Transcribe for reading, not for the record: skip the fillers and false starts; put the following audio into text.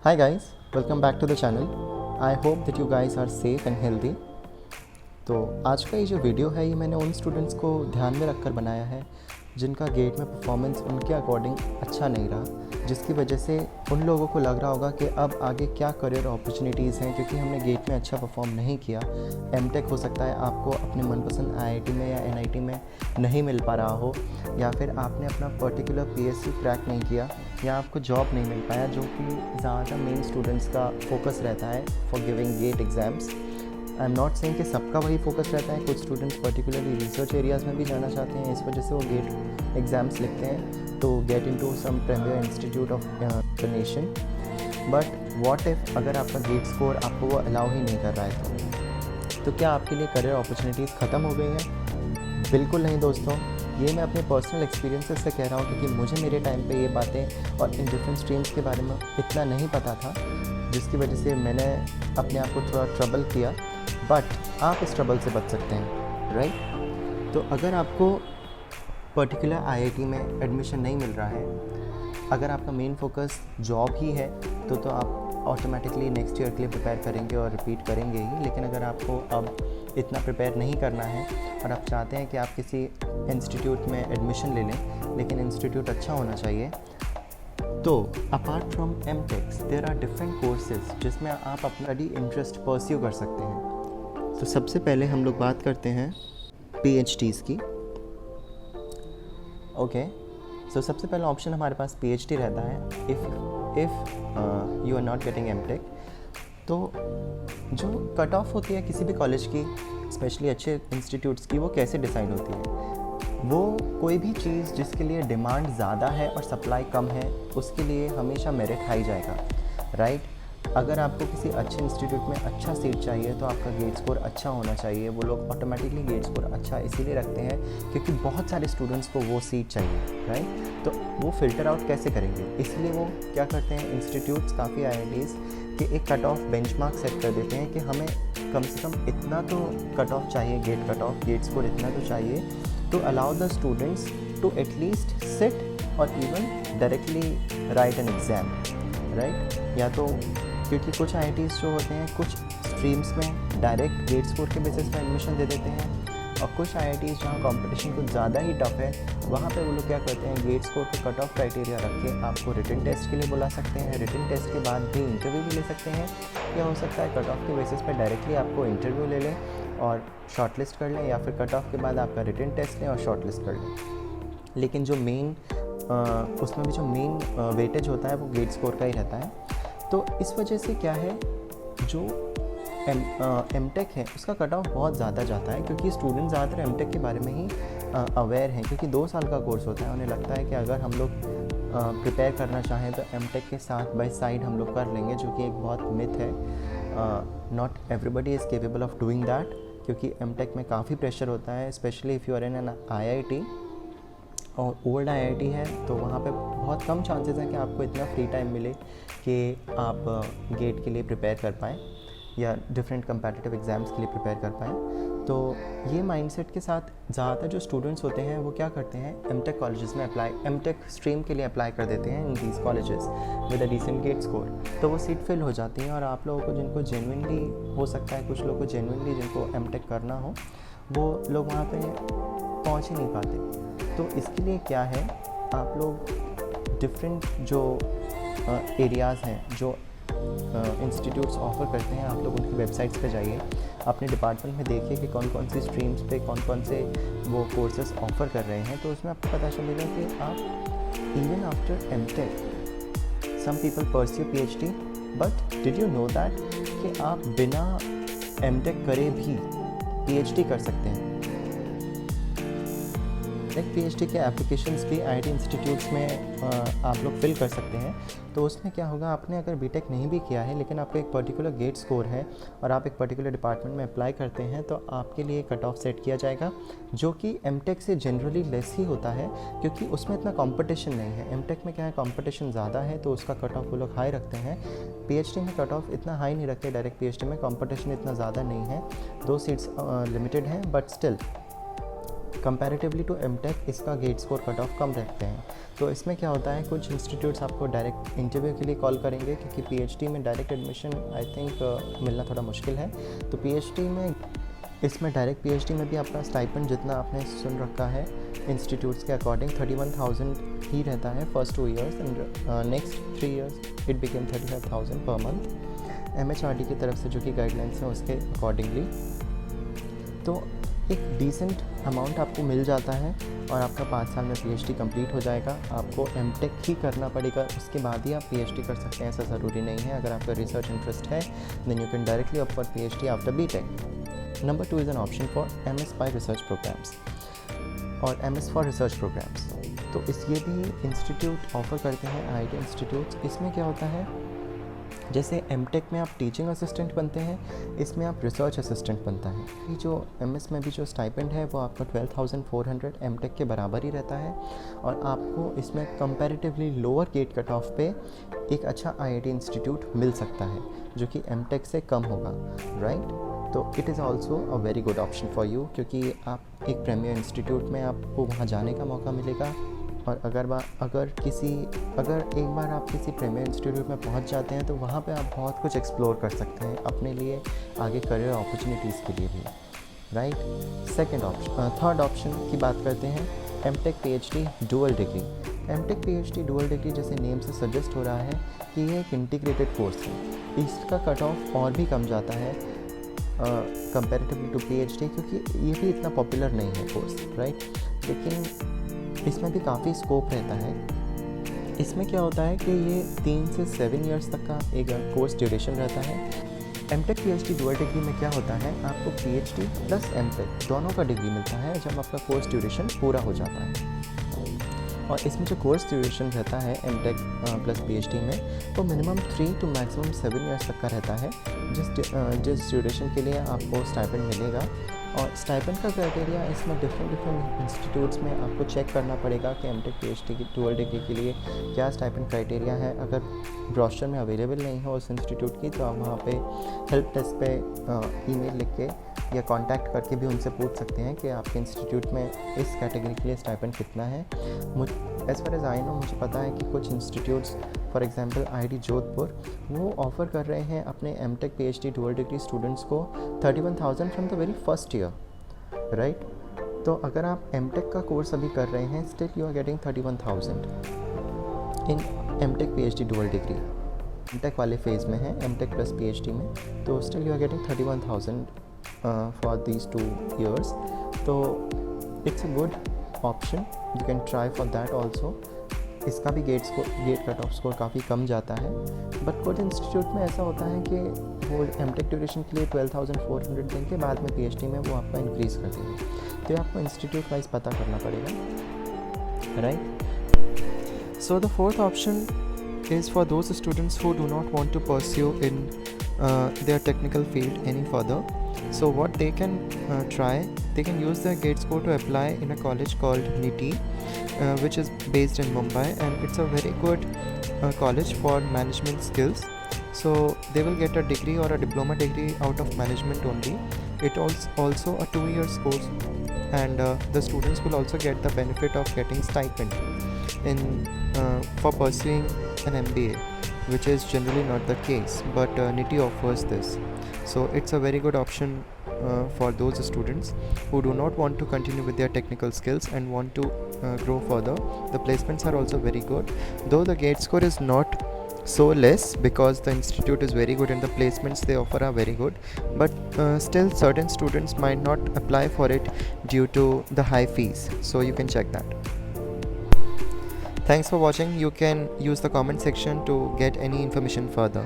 Hi guys, welcome back to the channel. I hope that you guys are safe and healthy. तो आज का ये जो video है ये मैंने उन स्टूडेंट्स को ध्यान में रखकर बनाया है जिनका गेट में परफॉर्मेंस उनके अकॉर्डिंग अच्छा नहीं रहा, जिसकी वजह से उन लोगों को लग रहा होगा कि अब आगे क्या करियर अपॉर्चुनिटीज़ हैं क्योंकि हमने गेट में अच्छा परफॉर्म नहीं किया। एमटेक हो सकता है आपको अपने मनपसंद आईआईटी में या एनआईटी में नहीं मिल पा रहा हो, या फिर आपने अपना पर्टिकुलर पीएससी क्रैक नहीं किया, या आपको जॉब नहीं मिल पाया, जो कि ज़्यादा मेन स्टूडेंट्स का फोकस रहता है for giving GATE exams. I am not saying कि सबका वही फोकस रहता है, कुछ स्टूडेंट्स पर्टिकुलरली रिसर्च एरियाज़ में भी जाना चाहते हैं, इस वजह से वो गेट एग्ज़ाम्स लिखते हैं तो get into some premier institute of the nation. But what if अगर आपका गेट स्कोर आपको वो अलाउ ही नहीं कर रहा है तो क्या आपके लिए करियर अपॉर्चुनिटीज़ ख़त्म हो गई हैं? बिल्कुल नहीं दोस्तों, ये मैं अपने पर्सनल एक्सपीरियंसेस से कह रहा हूँ क्योंकि मुझे मेरे टाइम पे ये बातें और इन डिफरेंट स्ट्रीम्स के बारे में इतना नहीं पता था, जिसकी वजह से मैंने अपने आप को थोड़ा ट्रबल किया। बट आप इस ट्रबल से बच सकते हैं, राइट? तो अगर आपको पर्टिकुलर आईआईटी में एडमिशन नहीं मिल रहा है, अगर आपका मेन फोकस जॉब ही है तो आप ऑटोमेटिकली नेक्स्ट ईयर के लिए प्रिपेयर करेंगे और रिपीट करेंगे ही। लेकिन अगर आपको अब इतना प्रिपेयर नहीं करना है और आप चाहते हैं कि आप किसी इंस्टीट्यूट में एडमिशन ले लें, लेकिन इंस्टीट्यूट अच्छा होना चाहिए, तो apart from MTechs there are different courses जिसमें आप अपना स्टडी इंटरेस्ट परस्यू कर सकते हैं। तो सबसे पहले हम लोग बात करते हैं पीएचडीज़ की। ओके, सो सबसे पहला ऑप्शन हमारे पास पीएचडी रहता है if you are not getting MTech. तो जो कट ऑफ होती है किसी भी कॉलेज की, स्पेशली अच्छे इंस्टीट्यूट्स की, वो कैसे डिसाइड होती है? वो कोई भी चीज़ जिसके लिए डिमांड ज़्यादा है और सप्लाई कम है उसके लिए हमेशा मेरिट हाई जाएगा, राइट? अगर आपको किसी अच्छे इंस्टीट्यूट में अच्छा सीट चाहिए तो आपका गेट स्कोर अच्छा होना चाहिए। वो लोग ऑटोमेटिकली गेट स्कोर अच्छा इसीलिए रखते हैं क्योंकि बहुत सारे स्टूडेंट्स को वो सीट चाहिए, राइट? तो वो फ़िल्टर आउट कैसे करेंगे, इसलिए वो क्या करते हैं, इंस्टीट्यूट्स काफ़ी आईआईटीज़ के एक कट ऑफ बेंचमार्क सेट कर देते हैं कि हमें कम से कम इतना तो कट ऑफ चाहिए, गेट स्कोर इतना तो चाहिए to allow the students to at least sit or even directly write an exam, right? या तो क्योंकि कुछ आईआईटीज़ जो होते हैं कुछ स्ट्रीम्स में डायरेक्ट गेट स्कोर के बेसिस पे एडमिशन दे देते हैं, और कुछ आईआईटीज़ जहाँ कंपटीशन कुछ ज़्यादा ही टफ है वहाँ पे वो लोग क्या करते हैं, गेट स्कोर के कट ऑफ क्राइटेरिया रख के आपको रिटन टेस्ट के लिए बुला सकते हैं। रिटन टेस्ट के बाद भी इंटरव्यू भी ले सकते हैं, या हो सकता है कट ऑफ के बेसिस पे डायरेक्टली आपको इंटरव्यू ले लें और शॉर्टलिस्ट कर लें, या फिर कट ऑफ के बाद आपका रिटन टेस्ट लें और शॉर्टलिस्ट कर लें। लेकिन जो मेन उसमें भी जो मेन वेटेज होता है वो गेट स्कोर का ही रहता है। तो इस वजह से क्या है, जो एमटेक है उसका कट ऑफ बहुत ज़्यादा जाता है क्योंकि स्टूडेंट ज़्यादातर एमटेक के बारे में ही अवेयर हैं, क्योंकि 2 साल का कोर्स होता है। उन्हें लगता है कि अगर हम लोग प्रिपेयर करना चाहें तो एमटेक के साथ बाय साइड हम लोग कर लेंगे, जो कि एक बहुत मिथ है। Not everybody is capable of doing that, क्योंकि एमटेक में काफ़ी प्रेशर होता है, specially if you are in an IIT और ओल्ड आईआईटी है तो वहाँ पे बहुत कम चांसेस हैं कि आपको इतना फ्री टाइम मिले कि आप गेट के लिए प्रिपेयर कर पाएँ या डिफरेंट कंपेटिटिव एग्ज़ाम्स के लिए प्रिपेयर कर पाएँ। तो ये माइंडसेट के साथ ज़्यादातर जो स्टूडेंट्स होते हैं वो क्या करते हैं, एमटेक कॉलेजेस में एमटेक स्ट्रीम के लिए अप्लाई कर देते हैं in these colleges with a decent GATE score. तो वो सीट फिल हो जाती है और आप लोगों को जिनको जेन्युइनली हो सकता है, कुछ लोगों को जेन्युइनली जिनको एमटेक करना हो, वो लोग वहाँ पे पहुँच ही नहीं पाते। तो इसके लिए क्या है, आप लोग डिफरेंट जो एरियाज़ हैं, जो इंस्टीट्यूट्स ऑफ़र करते हैं, आप लोग उनकी वेबसाइट्स पे जाइए, अपने डिपार्टमेंट में देखिए कि कौन कौन सी स्ट्रीम्स पे कौन कौन से वो कोर्सेज ऑफ़र कर रहे हैं। तो उसमें आपको पता चलेगा कि आप even after MTech some people pursue PhD, but did you know that कि आप बिना एमटेक करे भी पीएचडी कर सकते हैं। एक पीएचडी के एप्लीकेशंस भी आईआईटी इंस्टीट्यूट्स में आप लोग फिल कर सकते हैं। तो उसमें क्या होगा, आपने अगर बीटेक नहीं भी किया है लेकिन आपका एक पर्टिकुलर गेट स्कोर है और आप एक पर्टिकुलर डिपार्टमेंट में अप्लाई करते हैं तो आपके लिए कट ऑफ सेट किया जाएगा, जो कि एमटेक से जनरली लेस ही होता है क्योंकि उसमें इतना कंपटीशन नहीं है। एमटेक में क्या है, कंपटीशन ज़्यादा है तो उसका कट ऑफ वो लोग हाई रखते हैं। पीएचडी में कट ऑफ इतना हाई नहीं रखते, डायरेक्ट पीएचडी में कंपटीशन इतना ज़्यादा नहीं है, 2 सीट्स लिमिटेड हैं, but still comparatively to MTech इसका गेट स्कोर कट ऑफ कम रखते हैं। तो इसमें क्या होता है, कुछ इंस्टीट्यूट्स आपको डायरेक्ट इंटरव्यू के लिए कॉल करेंगे, क्योंकि पीएचडी में डायरेक्ट एडमिशन आई थिंक मिलना थोड़ा मुश्किल है। तो पीएचडी में, इसमें डायरेक्ट पीएचडी में भी आपका स्टाइपेंड जितना आपने सुन रखा है इंस्टीट्यूट्स के अकॉर्डिंग 31,000 ही रहता है first 2 years, and next 3 years it became 35,000 per month MHRD की तरफ से, जो कि गाइडलाइंस हैं उसके अकॉर्डिंगली। तो एक डिसेंट अमाउंट आपको मिल जाता है और आपका 5 साल में पीएचडी कंप्लीट हो जाएगा। आपको एमटेक ही करना पड़ेगा, उसके बाद ही आप पीएचडी कर सकते हैं, ऐसा ज़रूरी नहीं है। अगर आपका रिसर्च इंटरेस्ट है then you can directly opt for PhD after BTech. Number 2 is an option for MS by research programs और MS फॉर रिसर्च प्रोग्राम्स। तो ये भी इंस्टीट्यूट ऑफर करते हैं, IIT इंस्टीट्यूट्स। इसमें क्या होता है, जैसे एमटेक में आप टीचिंग असिस्टेंट बनते हैं, इसमें आप रिसर्च असिस्टेंट बनता है। ये जो MS में भी जो स्टाइपेंड है वो आपका 12,400 एमटेक के बराबर ही रहता है, और आपको इसमें comparatively lower GATE cut off पे एक अच्छा IIT इंस्टीट्यूट मिल सकता है जो कि एमटेक से कम होगा, राइट। तो it is also a very good option for you, क्योंकि आप एक प्रीमियर इंस्टीट्यूट में आपको वहाँ जाने का मौका मिलेगा। और अगर एक बार आप किसी प्रीमियर इंस्टीट्यूट में पहुंच जाते हैं तो वहाँ पे आप बहुत कुछ एक्सप्लोर कर सकते हैं अपने लिए, आगे करियर अपॉर्चुनिटीज़ के लिए भी, राइट। थर्ड ऑप्शन की बात करते हैं, MTech PhD dual degree. MTech PhD dual degree जैसे नेम से सजेस्ट हो रहा है कि ये एक इंटीग्रेटेड कोर्स है। इसका कट ऑफ और भी कम जाता है कंपैरेटिवली टू पीएचडी, क्योंकि ये भी इतना पॉपुलर नहीं है कोर्स, राइट। लेकिन इसमें भी काफ़ी स्कोप रहता है। इसमें क्या होता है कि ये 3 से 7 ईयर्स तक का एक कोर्स ड्यूरेशन रहता है। एमटेक पीएचडी डुअल डिग्री में क्या होता है, आपको पीएचडी प्लस एमटेक दोनों का डिग्री मिलता है जब आपका कोर्स ड्यूरेशन पूरा हो जाता है। और इसमें जो कोर्स ड्यूरेशन रहता है एमटेक प्लस पीएचडी में, वो मिनिमम 3 to मैक्सिमम 7 ईयर्स तक का रहता है, जिस ड्यूरेशन के लिए आपको स्टाइपेंड मिलेगा। और स्टाइपेंड का क्राइटेरिया इसमें डिफरेंट इंस्टीट्यूट्स में आपको चेक करना पड़ेगा कि एमटेक पीएचडी की डुअल डिग्री के लिए क्या स्टाइपेंड क्राइटेरिया है। अगर ब्रोशर में अवेलेबल नहीं हो उस इंस्टीट्यूट की, तो आप वहाँ पे हेल्प डेस्क पे ईमेल लिख के या कांटेक्ट करके भी उनसे पूछ सकते हैं कि आपके इंस्टीट्यूट में इस कैटेगरी के लिए स्टाइपेंड कितना है। As far as I know, मुझे पता है कि कुछ institutes, for example IIT Jodhpur, वो ऑफ़र कर रहे हैं अपने MTech PhD dual degree students को 31,000 from the very first year, right. तो अगर आप एमटेक का कोर्स अभी कर रहे हैं, still you are getting 31,000 in MTech PhD dual degree. MTech वाले फेज़ में है, एमटेक प्लस पीएचडी में, तो still you are getting 31,000 for these 2 years. तो it's a good option, you can try for that also. इसका भी gate cut off score काफ़ी कम जाता है, बट कुछ इंस्टीट्यूट में ऐसा होता है कि वो एमटेक ड्यूरेशन के लिए 12,400 देंगे, बाद में पीएचडी में वो आपका इंक्रीज़ कर देंगे। तो आपको इंस्टीट्यूट वाइज पता करना पड़ेगा, right. So the fourth option is for those students who do not want to pursue in their technical field any further. So what they can try, they can use their GATE score to apply in a college called NITI, which is based in Mumbai, and it's a very good college for management skills. So they will get a degree or a diploma degree out of management only. It also a 2 years course, and the students will also get the benefit of getting stipend for pursuing an MBA, which is generally not the case, but NITI offers this. So it's a very good option for those students who do not want to continue with their technical skills and want to grow further. The placements are also very good, though the GATE score is not so less because the institute is very good and the placements they offer are very good, but still certain students might not apply for it due to the high fees, so you can check that. Thanks for watching. You can use the comment section to get any information further.